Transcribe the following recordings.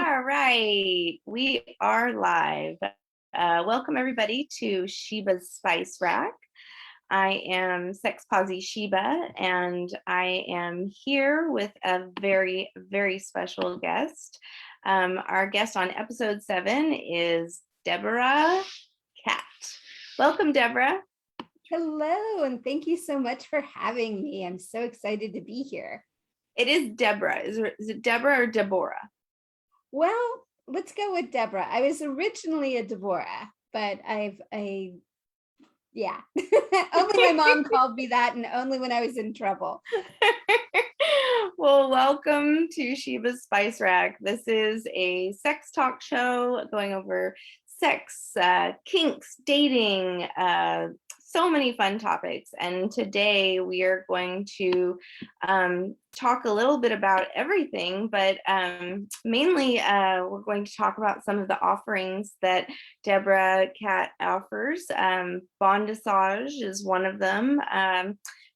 All right, we are live. Welcome everybody to Sheba's Spice Rack. I am Sex Posi Sheba, and I am here with a very, very special guest. Our guest on episode 7 is Deborah Cat. Welcome, Deborah. Hello, and thank you so much for having me. I'm so excited to be here. It is Deborah. Is it Deborah or Deborah? Well, let's go with Deborah. I was originally a Deborah, but yeah. Only my mom called me that, and only when I was in trouble. Well, welcome to Sheba's Spice Rack. This is a sex talk show going over sex, kinks, dating, so many fun topics. And today we are going to talk a little bit about everything, but mainly we're going to talk about some of the offerings that Deborah Cat offers. Bondassage is one of them.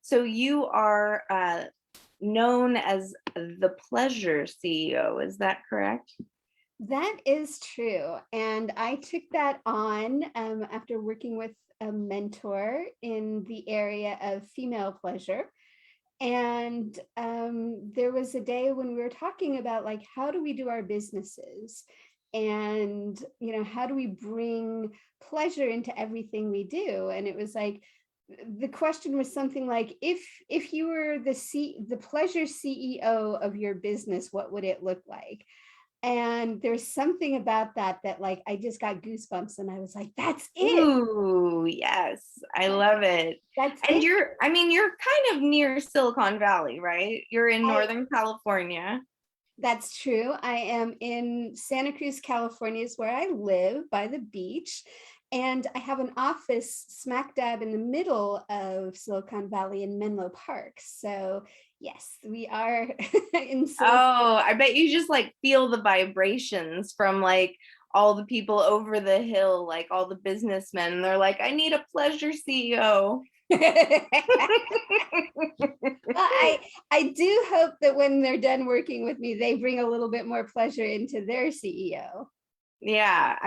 So you are known as the pleasure CEO, is that correct? That is true. And I took that on after working with a mentor in the area of female pleasure. And there was a day when we were talking about, like, how do we do our businesses? And, you know, how do we bring pleasure into everything we do? And it was like, the question was something like, if you were the pleasure CEO of your business, what would it look like? And there's something about that like I just got goosebumps, and I was like, that's it. Ooh, yes, I love it. That's and it. you're kind of near Silicon Valley, right? You're in Northern California. That's true. I am in Santa Cruz, California, is where I live, by the beach. And I have an office smack dab in the middle of Silicon Valley in Menlo Park. So yes, we are in Silicon. Oh, I bet you just like feel the vibrations from like all the people over the hill, like all the businessmen. They're like, I need a pleasure CEO. I do hope that when they're done working with me, they bring a little bit more pleasure into their CEO. Yeah,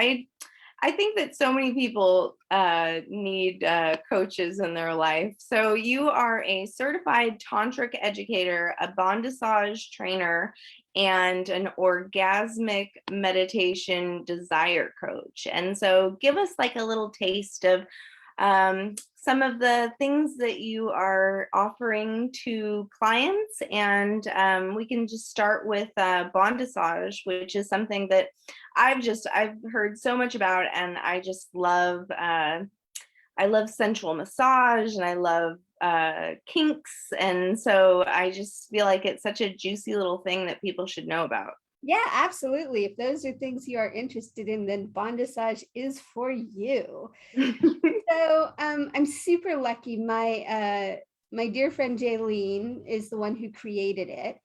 I think that so many people need coaches in their life. So you are a certified Tantric educator, a Bondassage trainer, and an orgasmic meditation desire coach. And so give us like a little taste of some of the things that you are offering to clients. And we can just start with Bondassage, which is something that I've heard so much about, and I just love, I love sensual massage, and I love kinks. And so I just feel like it's such a juicy little thing that people should know about. Yeah, absolutely. If those are things you are interested in, then Bondassage is for you. So I'm super lucky. My dear friend Jaylene is the one who created it.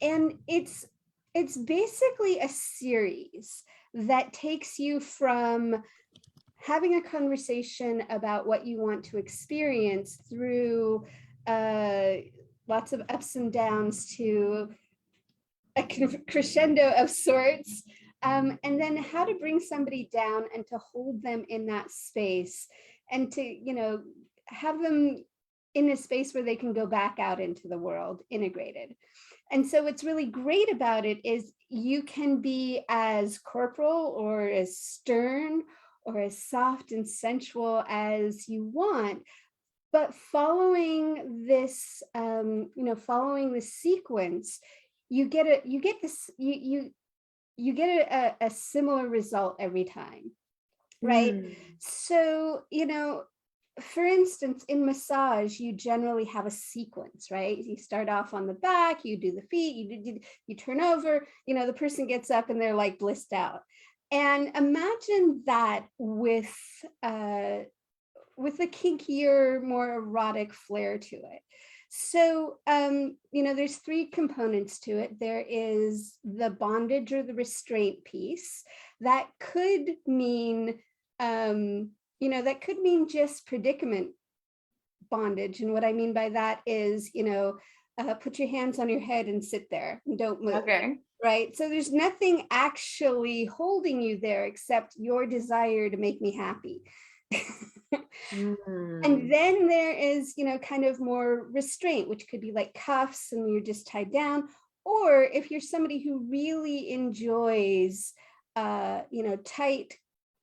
And it's basically a series that takes you from having a conversation about what you want to experience through lots of ups and downs to a crescendo of sorts, and then how to bring somebody down and to hold them in that space, and to, you know, have them in a space where they can go back out into the world integrated. And so what's really great about it is you can be as corporal or as stern or as soft and sensual as you want, but following this, following the sequence, you get a similar result every time, right? So, you know, for instance, in massage, you generally have a sequence, right? You start off on the back, you do the feet, you turn over, you know, the person gets up and they're like blissed out. And imagine that with a kinkier, more erotic flair to it. So, you know, there's 3 components to it. There is the bondage or the restraint piece. That could mean, that could mean just predicament bondage. And what I mean by that is, you know, put your hands on your head and sit there and don't move. Okay. right? So there's nothing actually holding you there except your desire to make me happy. And then there is, kind of more restraint, which could be like cuffs and you're just tied down. Or if you're somebody who really enjoys, tight,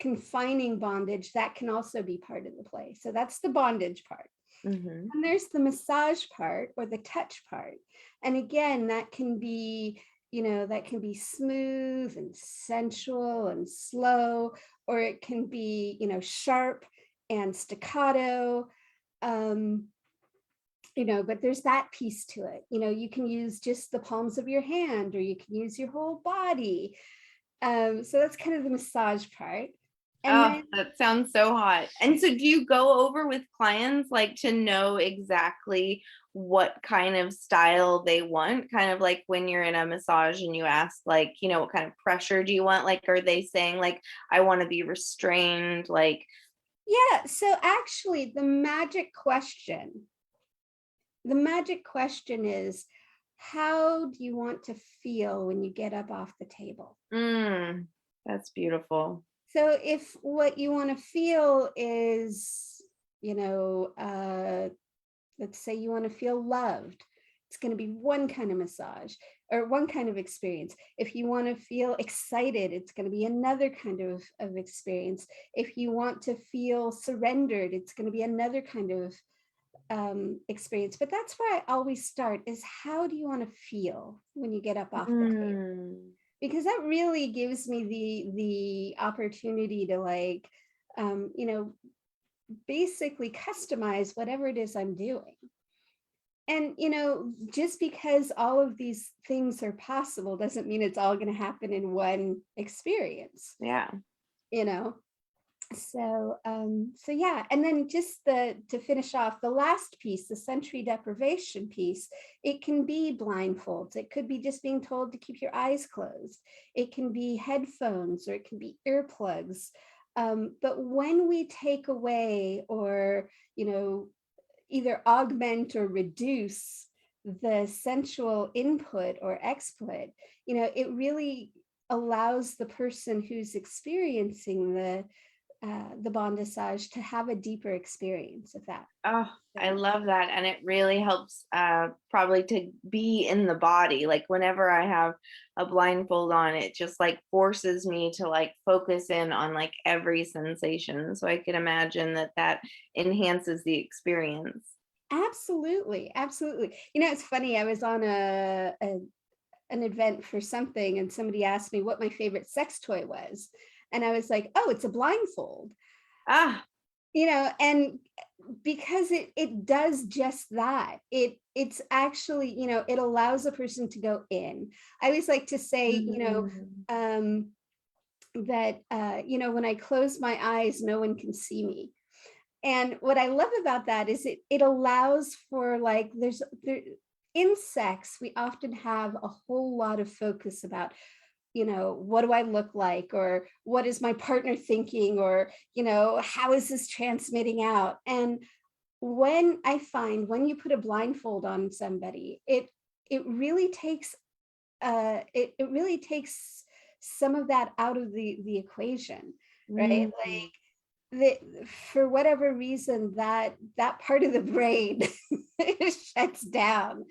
confining bondage, that can also be part of the play. So that's the bondage part. Mm-hmm. And there's the massage part or the touch part. And again, that can be, smooth and sensual and slow, or it can be, sharp and staccato. But there's that piece to it. You can use just the palms of your hand, or you can use your whole body. So that's kind of the massage part. And then, that sounds so hot. And so do you go over with clients like to know exactly what kind of style they want? Kind of like when you're in a massage and you ask like, what kind of pressure do you want? Like, are they saying like, I want to be restrained? Like, yeah. So actually the magic question is, how do you want to feel when you get up off the table? That's beautiful. So if what you want to feel is, let's say you want to feel loved, it's going to be one kind of massage or one kind of experience. If you want to feel excited, it's going to be another kind of experience. If you want to feel surrendered, it's going to be another kind of experience. But that's where I always start is, how do you want to feel when you get up off the table? Because that really gives me the opportunity to like, basically customize whatever it is I'm doing. And, just because all of these things are possible doesn't mean it's all going to happen in one experience. Yeah. So yeah. And then just to finish off the last piece, the sensory deprivation piece, it can be blindfolds. It could be just being told to keep your eyes closed. It can be headphones, or it can be earplugs. But when we take away or, either augment or reduce the sensual input or exploit, it really allows the person who's experiencing the bondassage to have a deeper experience of that. Oh, I love that. And it really helps probably to be in the body. Like whenever I have a blindfold on, it just like forces me to like focus in on like every sensation. So I can imagine that enhances the experience. Absolutely. It's funny. I was on an event for something, and somebody asked me what my favorite sex toy was. And I was like, oh, it's a blindfold. And because it does just that. It's actually, it allows a person to go in. I always like to say, that, when I close my eyes, no one can see me. And what I love about that is it allows for like, in sex, we often have a whole lot of focus about, what do I look like? Or what is my partner thinking? Or, how is this transmitting out? And when you put a blindfold on somebody, it really takes it really takes some of that out of the equation, right? Like for whatever reason, that part of the brain shuts down.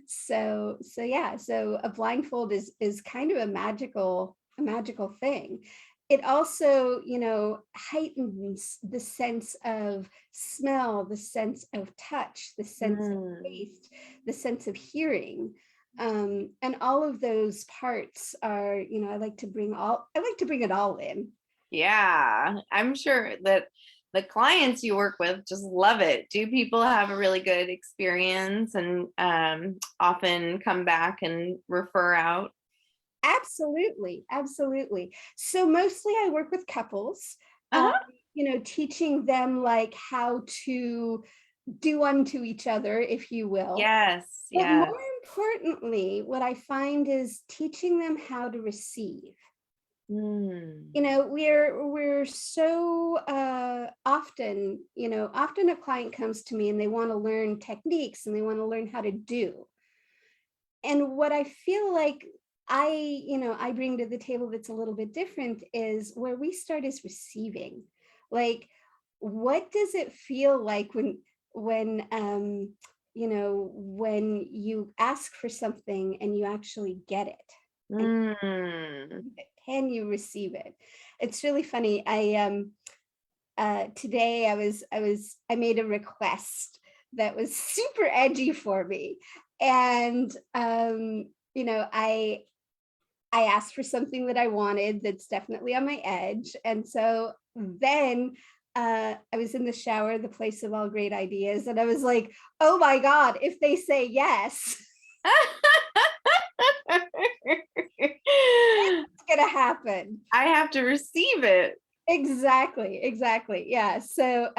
So yeah, so a blindfold is kind of a magical thing. It also, heightens the sense of smell, the sense of touch, the sense of taste, the sense of hearing. And all of those parts are, I like to bring it all in. Yeah, I'm sure that the clients you work with just love it. Do people have a really good experience and often come back and refer out? Absolutely. So mostly I work with couples, teaching them like how to do unto each other, if you will. Yes. But more importantly, what I find is teaching them how to receive. We're so often a client comes to me and they want to learn techniques and they want to learn how to do. And what I feel like I bring to the table that's a little bit different is where we start is receiving. Like, what does it feel like when when you ask for something and you actually get it? And can you receive it? It's really funny. Today I made a request that was super edgy for me. And I asked for something that I wanted that's definitely on my edge. And so then I was in the shower, the place of all great ideas, and I was like, oh my God, if they say yes, it's gonna happen. I have to receive it. Exactly. Yeah. So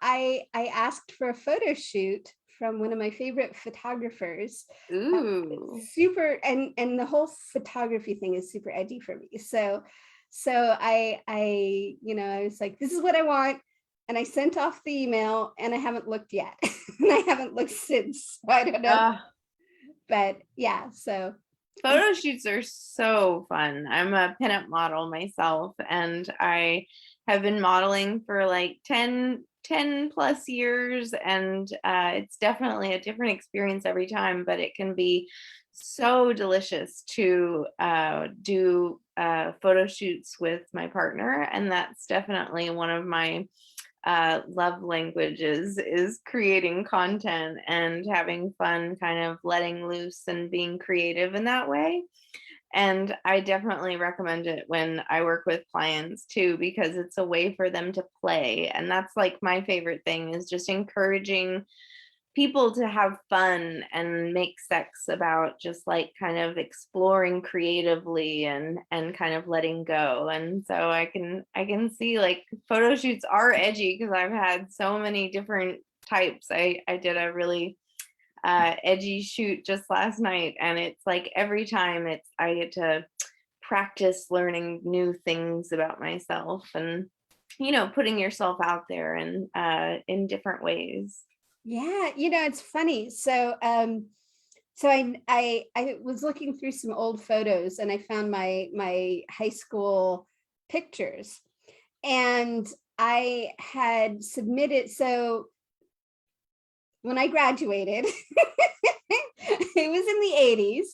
I asked for a photo shoot from one of my favorite photographers. Ooh. Super, and the whole photography thing is super edgy for me. So I was like, this is what I want. And I sent off the email and I haven't looked yet. And I haven't looked since. So I don't know. But yeah, so Photo shoots are so fun. I'm a pinup model myself, and I have been modeling for like 10 plus years, and it's definitely a different experience every time, but it can be so delicious to do photo shoots with my partner, and that's definitely one of my love languages, is creating content and having fun, kind of letting loose and being creative in that way. And I definitely recommend it when I work with clients too, because it's a way for them to play. And that's like my favorite thing, is just encouraging people to have fun and make sex about just like kind of exploring creatively and kind of letting go. And so I can see like photo shoots are edgy, because I've had so many different types. I did a really edgy shoot just last night, and it's like every time I get to practice learning new things about myself, and putting yourself out there and in different ways. yeah, it's funny. So I was looking through some old photos and I found my high school pictures, and I had submitted. So when I graduated, it was in the 80s.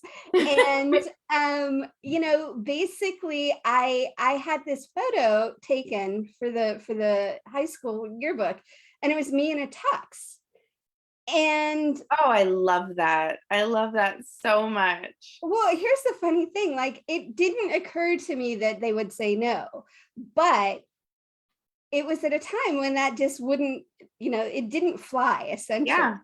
And basically I had this photo taken for the high school yearbook, and it was me in a tux. And oh, I love that. I love that so much. well, here's the funny thing, like, it didn't occur to me that they would say no, but it was at a time when that just wouldn't, it didn't fly, essentially. Yeah.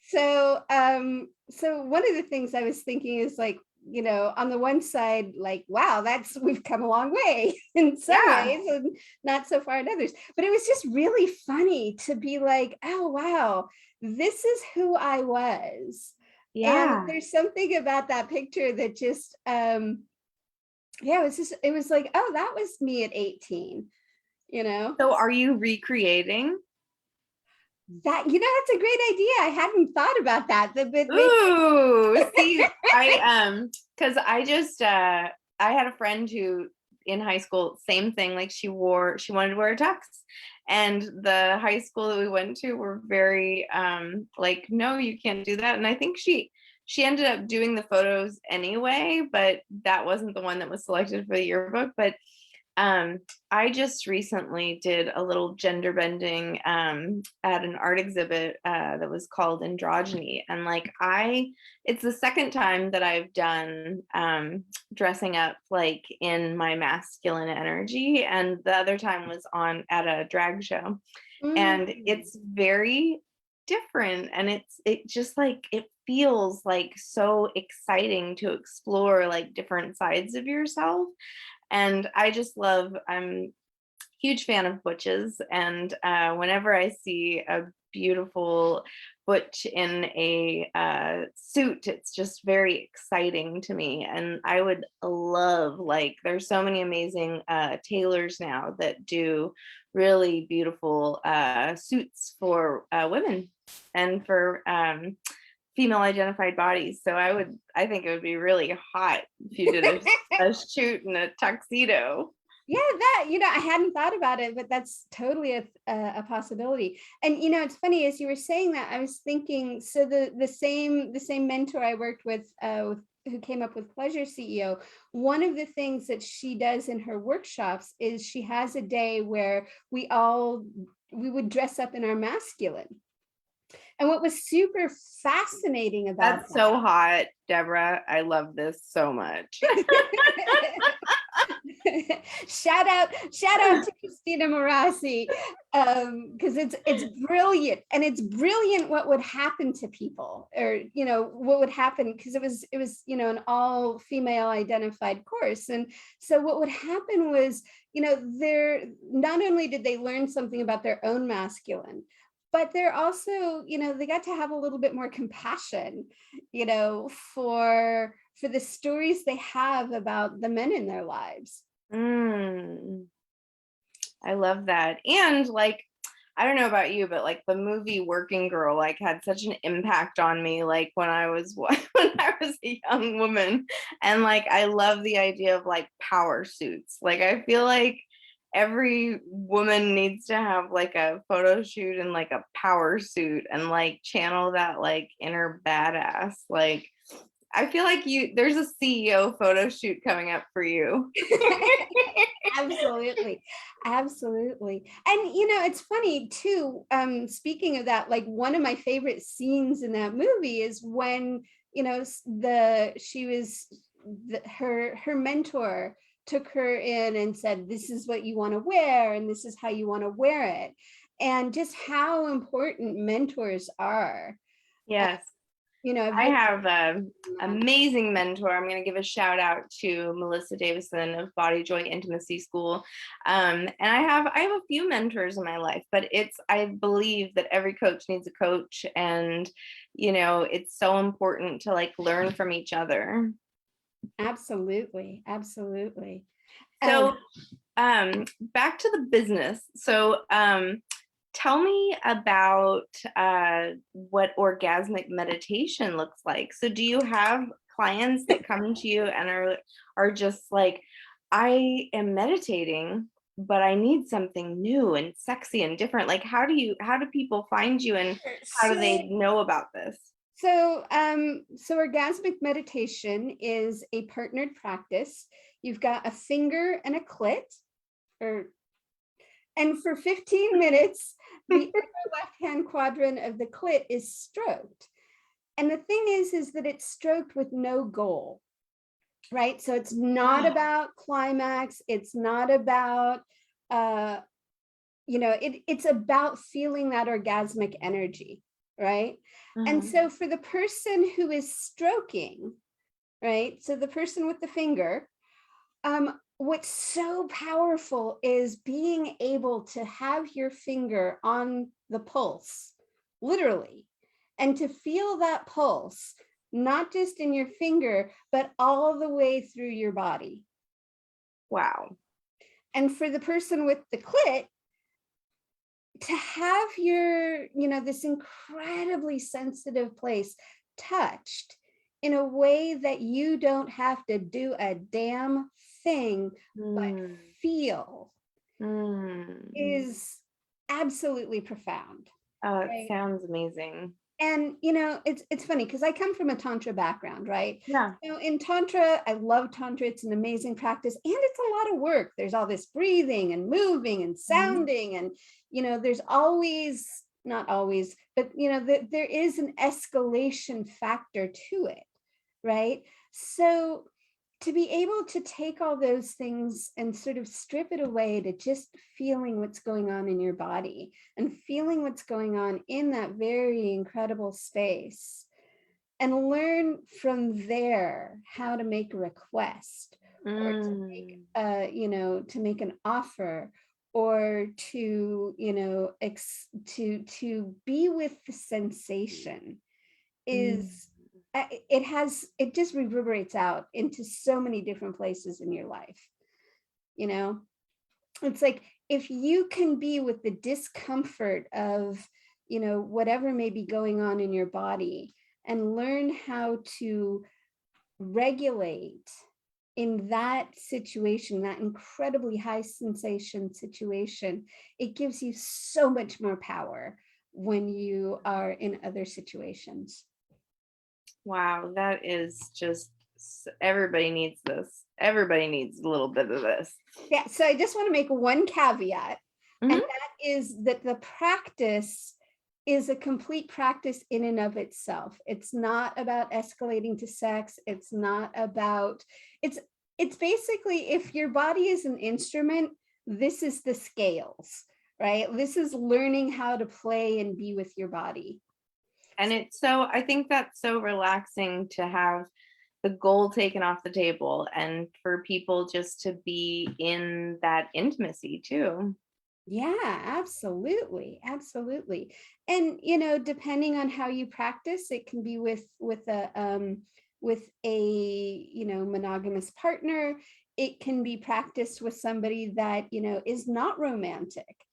So one of the things I was thinking is like, on the one side, like, wow, we've come a long way in some ways and not so far in others. But it was just really funny to be like, oh, wow, this is who I was. Yeah. And there's something about that picture that just, it was like, oh, that was me at 18, So are you recreating? That's a great idea. I hadn't thought about that. Ooh, see, because I had a friend who in high school, same thing, like she wanted to wear a tux, and the high school that we went to were very like, no, you can't do that. And I think she ended up doing the photos anyway, but that wasn't the one that was selected for the yearbook. But I just recently did a little gender bending at an art exhibit that was called Androgyny. And like it's the second time that I've done dressing up like in my masculine energy. And the other time was at a drag show. And it's very different. And it just like, it feels like so exciting to explore like different sides of yourself. And I just I'm a huge fan of butches. And whenever I see a beautiful butch in a suit, it's just very exciting to me. And I would love, like, there's so many amazing tailors now that do really beautiful suits for women and for female identified bodies. So I think it would be really hot if you did a shoot in a tuxedo. Yeah, that, I hadn't thought about it, but that's totally a possibility. And it's funny, as you were saying that, I was thinking, so the same mentor I worked with who came up with Pleasure CEO, one of the things that she does in her workshops is she has a day where we would dress up in our masculine. And what was super fascinating about That's so hot, Deborah. I love this so much. shout out to Christina Morassi, because it's brilliant, and it's brilliant what would happen to people, or what would happen, because it was an all female identified course. And so what would happen was, they're not only did they learn something about their own masculine, but they're also, they got to have a little bit more compassion, for the stories they have about the men in their lives. I love that. And like, I don't know about you, but like the movie Working Girl like had such an impact on me, like when I was a young woman. And like I love the idea of like power suits. Like I feel like every woman needs to have like a photo shoot in like a power suit and like channel that like inner badass. Like I feel like there's a CEO photo shoot coming up for you. Absolutely. And it's funny too, speaking of that, like one of my favorite scenes in that movie is when her mentor took her in and said, this is what you want to wear and this is how you want to wear it, and just how important mentors are. Yes. I have an amazing mentor. I'm going to give a shout out to Melissa Davison of Body Joy Intimacy School. And I have a few mentors in my life, but I believe that every coach needs a coach, and, it's so important to like learn from each other. Absolutely. So, back to the business. So, tell me about what orgasmic meditation looks like. So do you have clients that come to you and are just like, I am meditating, but I need something new and sexy and different? Like, how do people find you, and how do they know about this? So orgasmic meditation is a partnered practice. You've got a finger and a clit, and for 15 minutes, the upper left-hand quadrant of the clit is stroked. And the thing is that it's stroked with no goal, right? So it's not about climax. It's not about, it's about feeling that orgasmic energy, right? And so for the person who is stroking, right? So the person with the finger, what's so powerful is being able to have your finger on the pulse, literally, and to feel that pulse, not just in your finger, but all the way through your body. Wow. And for the person with the clit, to have your, this incredibly sensitive place touched in a way that you don't have to do a damn thing but feel is absolutely profound. Oh, it sounds amazing. And it's funny because I come from a Tantra background, right? Yeah. In Tantra, I love Tantra. It's an amazing practice, and it's a lot of work. There's all this breathing and moving and sounding, and there's always, not always, but there is an escalation factor to it, right? So to be able to take all those things and sort of strip it away to just feeling what's going on in your body and feeling what's going on in that very incredible space, and learn from there how to make a request or to make an offer, or to to be with the sensation is it just reverberates out into so many different places in your life. It's like, if you can be with the discomfort of whatever may be going on in your body, and learn how to regulate in that situation, that incredibly high sensation situation, it gives you so much more power when you are in other situations. Wow, that is just, everybody needs this. Everybody needs a little bit of this. Yeah, so I just want to make one caveat, and Mhm. that is that the practice is a complete practice in and of itself. It's not about escalating to sex. It's not about, it's basically, if your body is an instrument, this is the scales, right? This is learning how to play and be with your body. And it's so, I think that's so relaxing to have the goal taken off the table and for people just to be in that intimacy too. Yeah, absolutely, absolutely. And depending on how you practice, it can be with a monogamous partner. It can be practiced with somebody that is not romantic,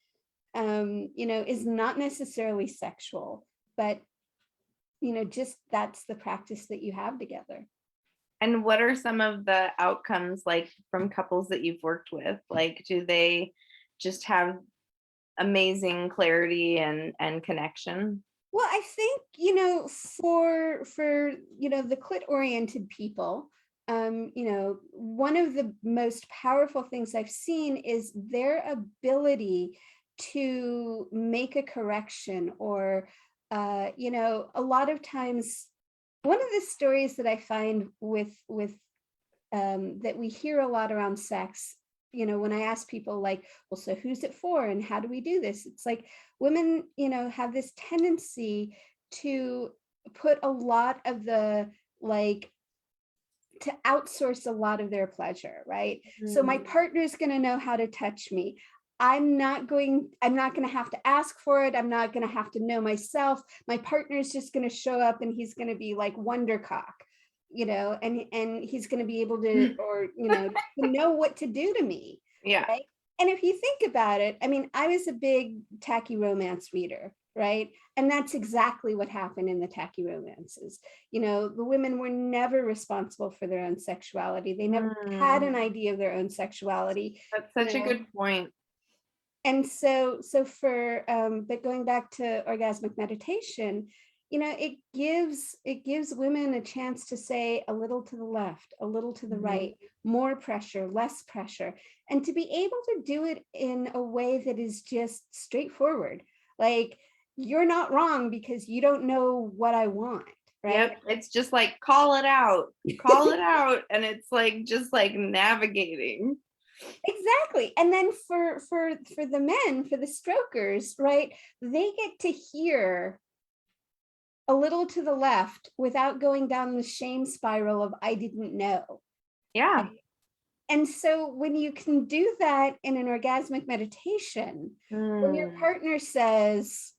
is not necessarily sexual, but just that's the practice that you have together. And what are some of the outcomes like from couples that you've worked with? Like, do they just have amazing clarity and connection? Well, I think, for the clit oriented people, one of the most powerful things I've seen is their ability to make a correction, or a lot of times, one of the stories that I find with that we hear a lot around sex, when I ask people, like, well, so who's it for and how do we do this? It's like women, have this tendency to put a lot of the, like, to outsource a lot of their pleasure, right? So my partner's going to know how to touch me. I'm not going to have to ask for it. I'm not going to have to know myself. My partner's just going to show up and he's going to be like Wondercock, and he's going to be able to, or, to know what to do to me. Yeah. Right. And if you think about it, I mean, I was a big tacky romance reader, right? And that's exactly what happened in the tacky romances. The women were never responsible for their own sexuality. They never had an idea of their own sexuality. That's such a good point. And so for but going back to orgasmic meditation, it gives women a chance to say a little to the left, a little to the right, more pressure, less pressure, and to be able to do it in a way that is just straightforward. Like, you're not wrong because you don't know what I want, right? Yep. It's just like, call it out, call it out. And it's like, just like navigating. Exactly. And then for the men, for the strokers, right, they get to hear a little to the left without going down the shame spiral of I didn't know. Yeah. And so when you can do that in an orgasmic meditation, when your partner says,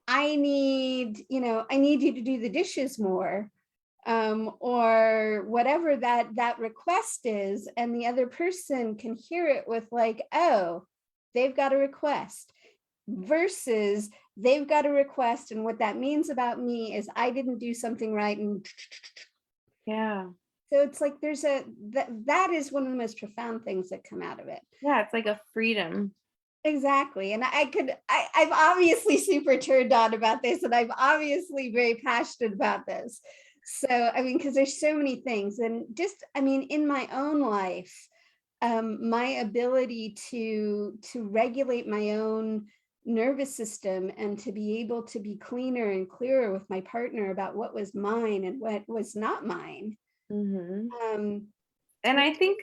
I need you to do the dishes more, or whatever that request is, and the other person can hear it with, like, oh, they've got a request, versus they've got a request, and what that means about me is I didn't do something right, and Yeah. so it's like there's that is one of the most profound things that come out of it. Yeah. It's like a freedom. Exactly. And I'm obviously super turned on about this, and I'm obviously very passionate about this. So, I mean, because there's so many things, and just, I mean, in my own life, my ability to regulate my own nervous system and to be able to be cleaner and clearer with my partner about what was mine and what was not mine. And I think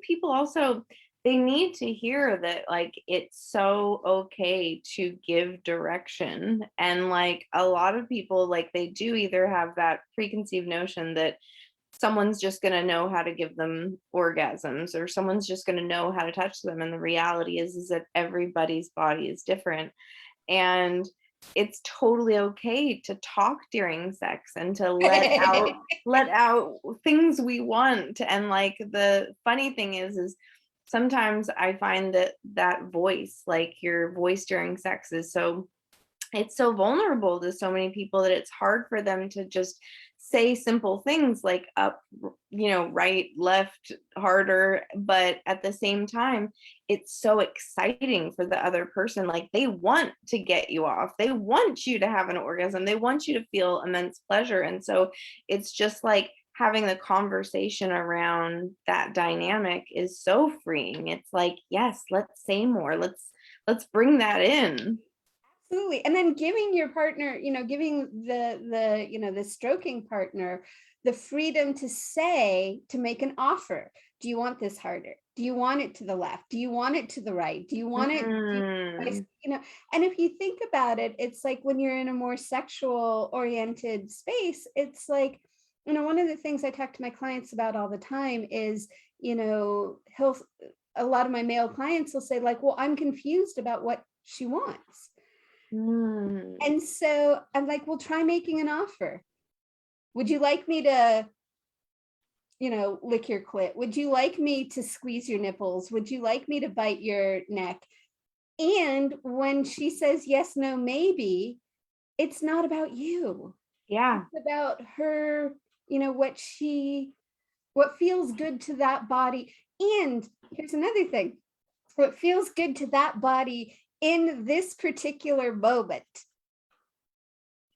people also, they need to hear that, like, it's so okay to give direction. And like a lot of people, like, they do either have that preconceived notion that someone's just going to know how to give them orgasms, or someone's just going to know how to touch them, and the reality is that everybody's body is different, and it's totally okay to talk during sex and to let out things we want. And like, the funny thing is sometimes I find that voice, like your voice during sex, is so it's so vulnerable to so many people that it's hard for them to just say simple things like up, right, left, harder. But at the same time, it's so exciting for the other person. Like they want to get you off. They want you to have an orgasm. They want you to feel immense pleasure. And so it's just like having the conversation around that dynamic is so freeing. It's like, yes, let's say more. Let's bring that in. Absolutely. And then giving your partner, giving the stroking partner the freedom to say, to make an offer. Do you want this harder? Do you want it to the left? Do you want it to the right? Do you want it, and if you think about it, it's like when you're in a more sexual oriented space, it's like, one of the things I talk to my clients about all the time is, a lot of my male clients will say like, well, I'm confused about what she wants. And so I'm like, well, try making an offer. Would you like me to, lick your clit? Would you like me to squeeze your nipples? Would you like me to bite your neck? And when she says yes, no, maybe, it's not about you. Yeah. It's about her, what feels good to that body. And here's another thing, what feels good to that body in this particular moment.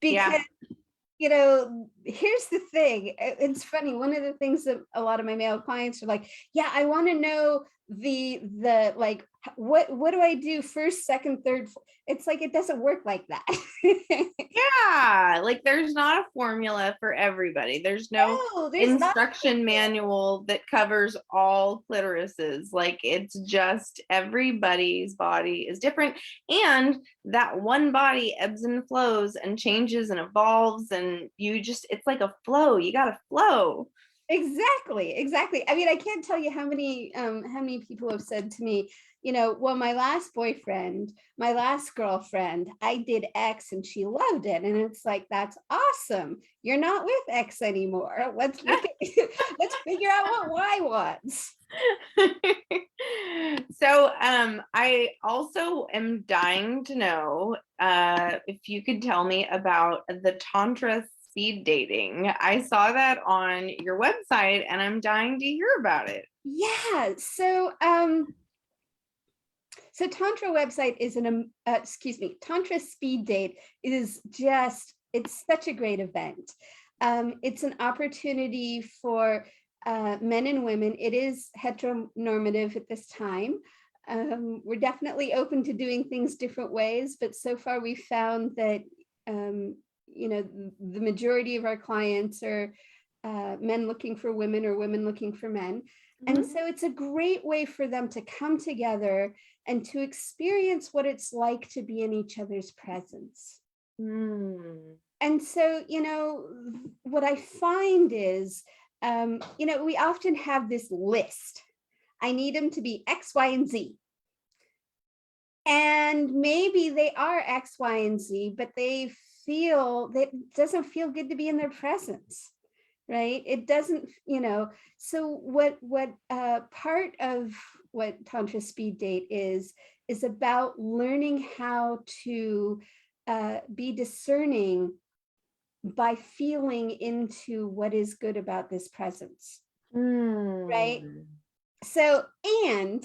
Because, here's the thing. It's funny. One of the things that a lot of my male clients are like, yeah, I want to know the like, what do I do first, second, third? It's like, it doesn't work like that. Yeah, like there's not a formula for everybody. There's no instruction manual that covers all clitorises. Like it's just everybody's body is different, and that one body ebbs and flows and changes and evolves, and it's like a flow. You got to flow. Exactly. I mean, I can't tell you how many people have said to me, well, my last boyfriend, my last girlfriend, I did X and she loved it. And it's like, that's awesome. You're not with X anymore. Let's figure out what Y wants. So I also am dying to know if you could tell me about the Tantra speed dating. I saw that on your website and I'm dying to hear about it. Yeah. So Tantra website is Tantra speed date is just, it's such a great event. It's an opportunity for men and women. It is heteronormative at this time. We're definitely open to doing things different ways, but so far we found that the majority of our clients are men looking for women or women looking for men. And so it's a great way for them to come together and to experience what it's like to be in each other's presence. And so, what I find is, we often have this list. I need them to be X, Y, and Z. And maybe they are X, Y, and Z, but they feel that it doesn't feel good to be in their presence. Right? It doesn't, so what part of what Tantra Speed Date is about learning how to be discerning by feeling into what is good about this presence. Right? So, and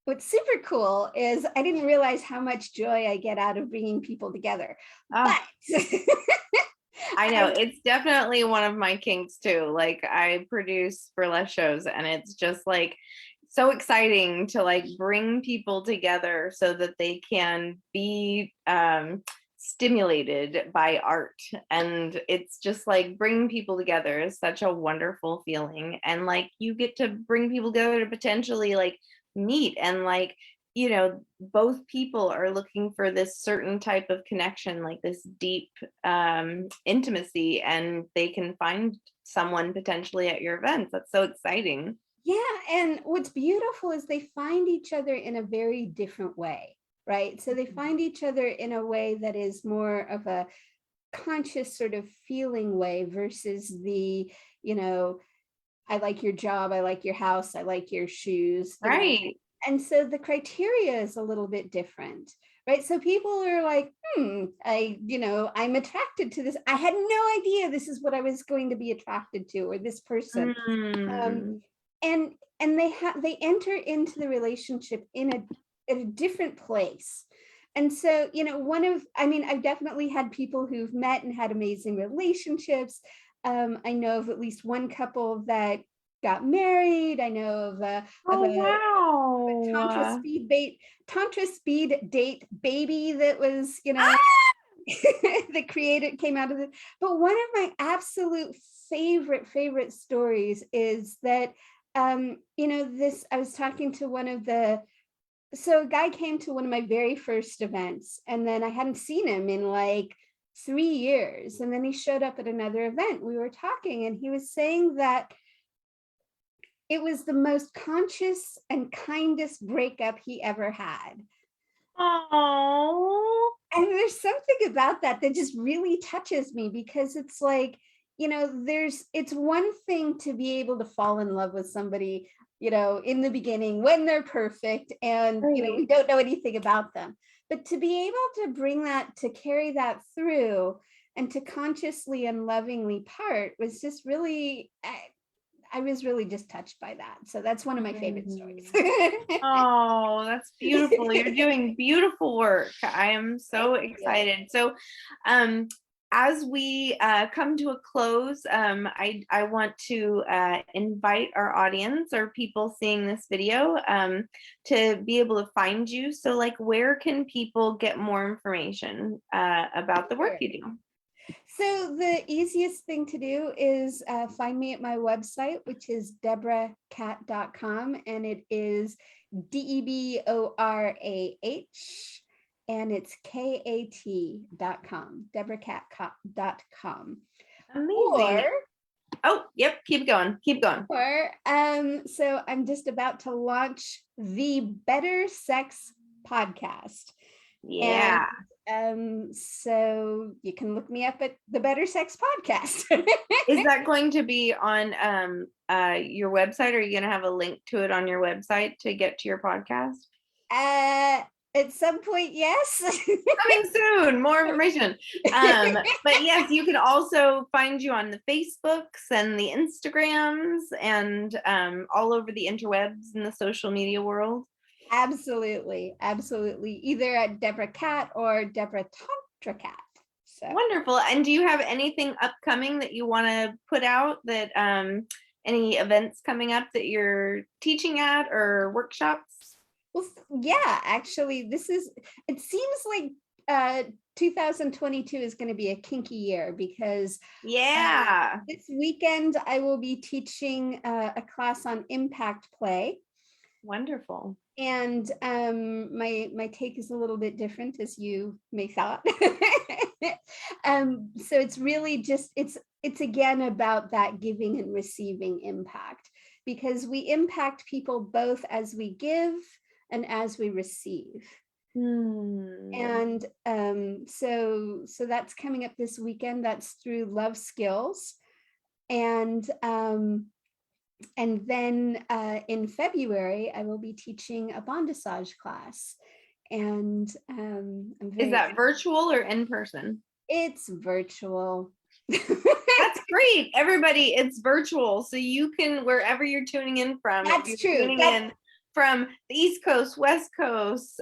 what's super cool is I didn't realize how much joy I get out of bringing people together. But I know it's definitely one of my kinks too. Like I produce burlesque shows and it's just like so exciting to like bring people together so that they can be stimulated by art. And it's just like bringing people together is such a wonderful feeling. And like you get to bring people together to potentially like meet and like, both people are looking for this certain type of connection, like this deep intimacy, and they can find someone potentially at your events. That's so exciting. Yeah. And what's beautiful is they find each other in a very different way, right? So they find each other in a way that is more of a conscious sort of feeling way versus the, I like your job, I like your house, I like your shoes. Right. And so the criteria is a little bit different, right? So people are like, I'm attracted to this. I had no idea this is what I was going to be attracted to, or this person. Mm. And they enter into the relationship in a different place. And so, I've definitely had people who've met and had amazing relationships. I know of at least one couple that got married. I know of Oh, a wow. Tantra speed date baby that was, Ah! the creator came out of it. But one of my absolute favorite stories is that, I was talking to so a guy came to one of my very first events, and then I hadn't seen him in like 3 years. And then he showed up at another event. We were talking, and he was saying that it was the most conscious and kindest breakup he ever had. Oh. And there's something about that that just really touches me, because it's like, it's one thing to be able to fall in love with somebody, in the beginning when they're perfect and, Right. we don't know anything about them. But to be able to to carry that through and to consciously and lovingly part was just really, I was really just touched by that. So that's one of my favorite stories. Mhm. Oh, that's beautiful. You're doing beautiful work. I am so Thank you. excited. So, as we come to a close, I want to invite our audience or people seeing this video to be able to find you. So, like, where can people get more information about the work Sure. you do? So the easiest thing to do is find me at my website, which is deborahcat.com, and it is DEBORAH, and it's KAT.com, deborahcat.com. Or, Amazing. Oh, yep. Keep going. Keep going. so I'm just about to launch the Better Sex podcast. And Yeah. so you can look me up at the Better Sex Podcast. Is that going to be on your website? Are you going to have a link to it on your website to get to your podcast? At some point, yes. Coming soon, more information. But yes, you can also find you on the Facebooks and the Instagrams and all over the interwebs in the social media world. Absolutely. Either at Deborah Cat or Deborah Tantra Cat. So Wonderful. And do you have anything upcoming that you want to put out, that any events coming up that you're teaching at or workshops? well, yeah, actually, it seems like 2022 is going to be a kinky year, because Yeah. this weekend I will be teaching a class on impact play. Wonderful. And my take is a little bit different, as you may thought. So it's really just it's again about that giving and receiving impact, because we impact people both as we give and as we receive. And so that's coming up this weekend. That's through Love Skills. And then in February, I will be teaching a Bondassage class. And I'm very Is that virtual or in person? It's virtual. That's great. Everybody, it's virtual. So you can, wherever you're tuning in from, if That's you're true. tuning in from the East Coast, West Coast,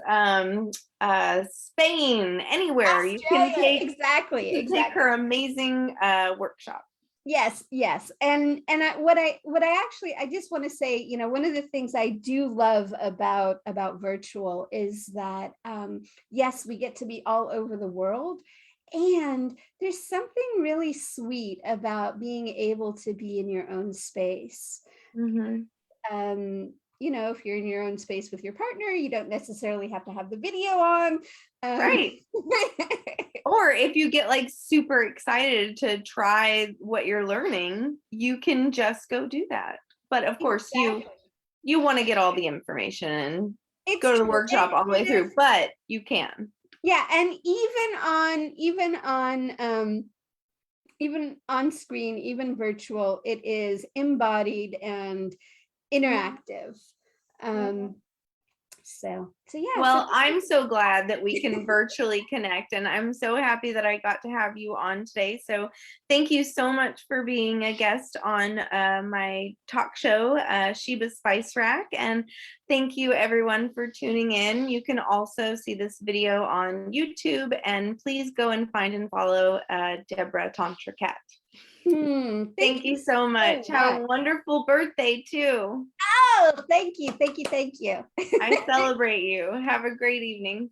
Spain, anywhere, Australia, exactly. you can take her amazing workshop. Yes. And I just want to say, one of the things I do love about virtual is that yes, we get to be all over the world. And there's something really sweet about being able to be in your own space. Mm-hmm. If you're in your own space with your partner, you don't necessarily have to have the video on. Right. Or if you get like super excited to try what you're learning, you can just go do that. But of course, you want to get all the information and go to the workshop all the way through, but you can. Yeah, and even on screen, even virtual, it is embodied and interactive. So yeah. Well, I'm so glad that we can virtually connect, and I'm so happy that I got to have you on today. So thank you so much for being a guest on my talk show, Sheba's Spice Rack. And thank you everyone for tuning in. You can also see this video on YouTube, and please go and find and follow Deborah Tantra Cat. Thank you so much. Have a wonderful birthday too. Oh, thank you. I celebrate you. Have a great evening.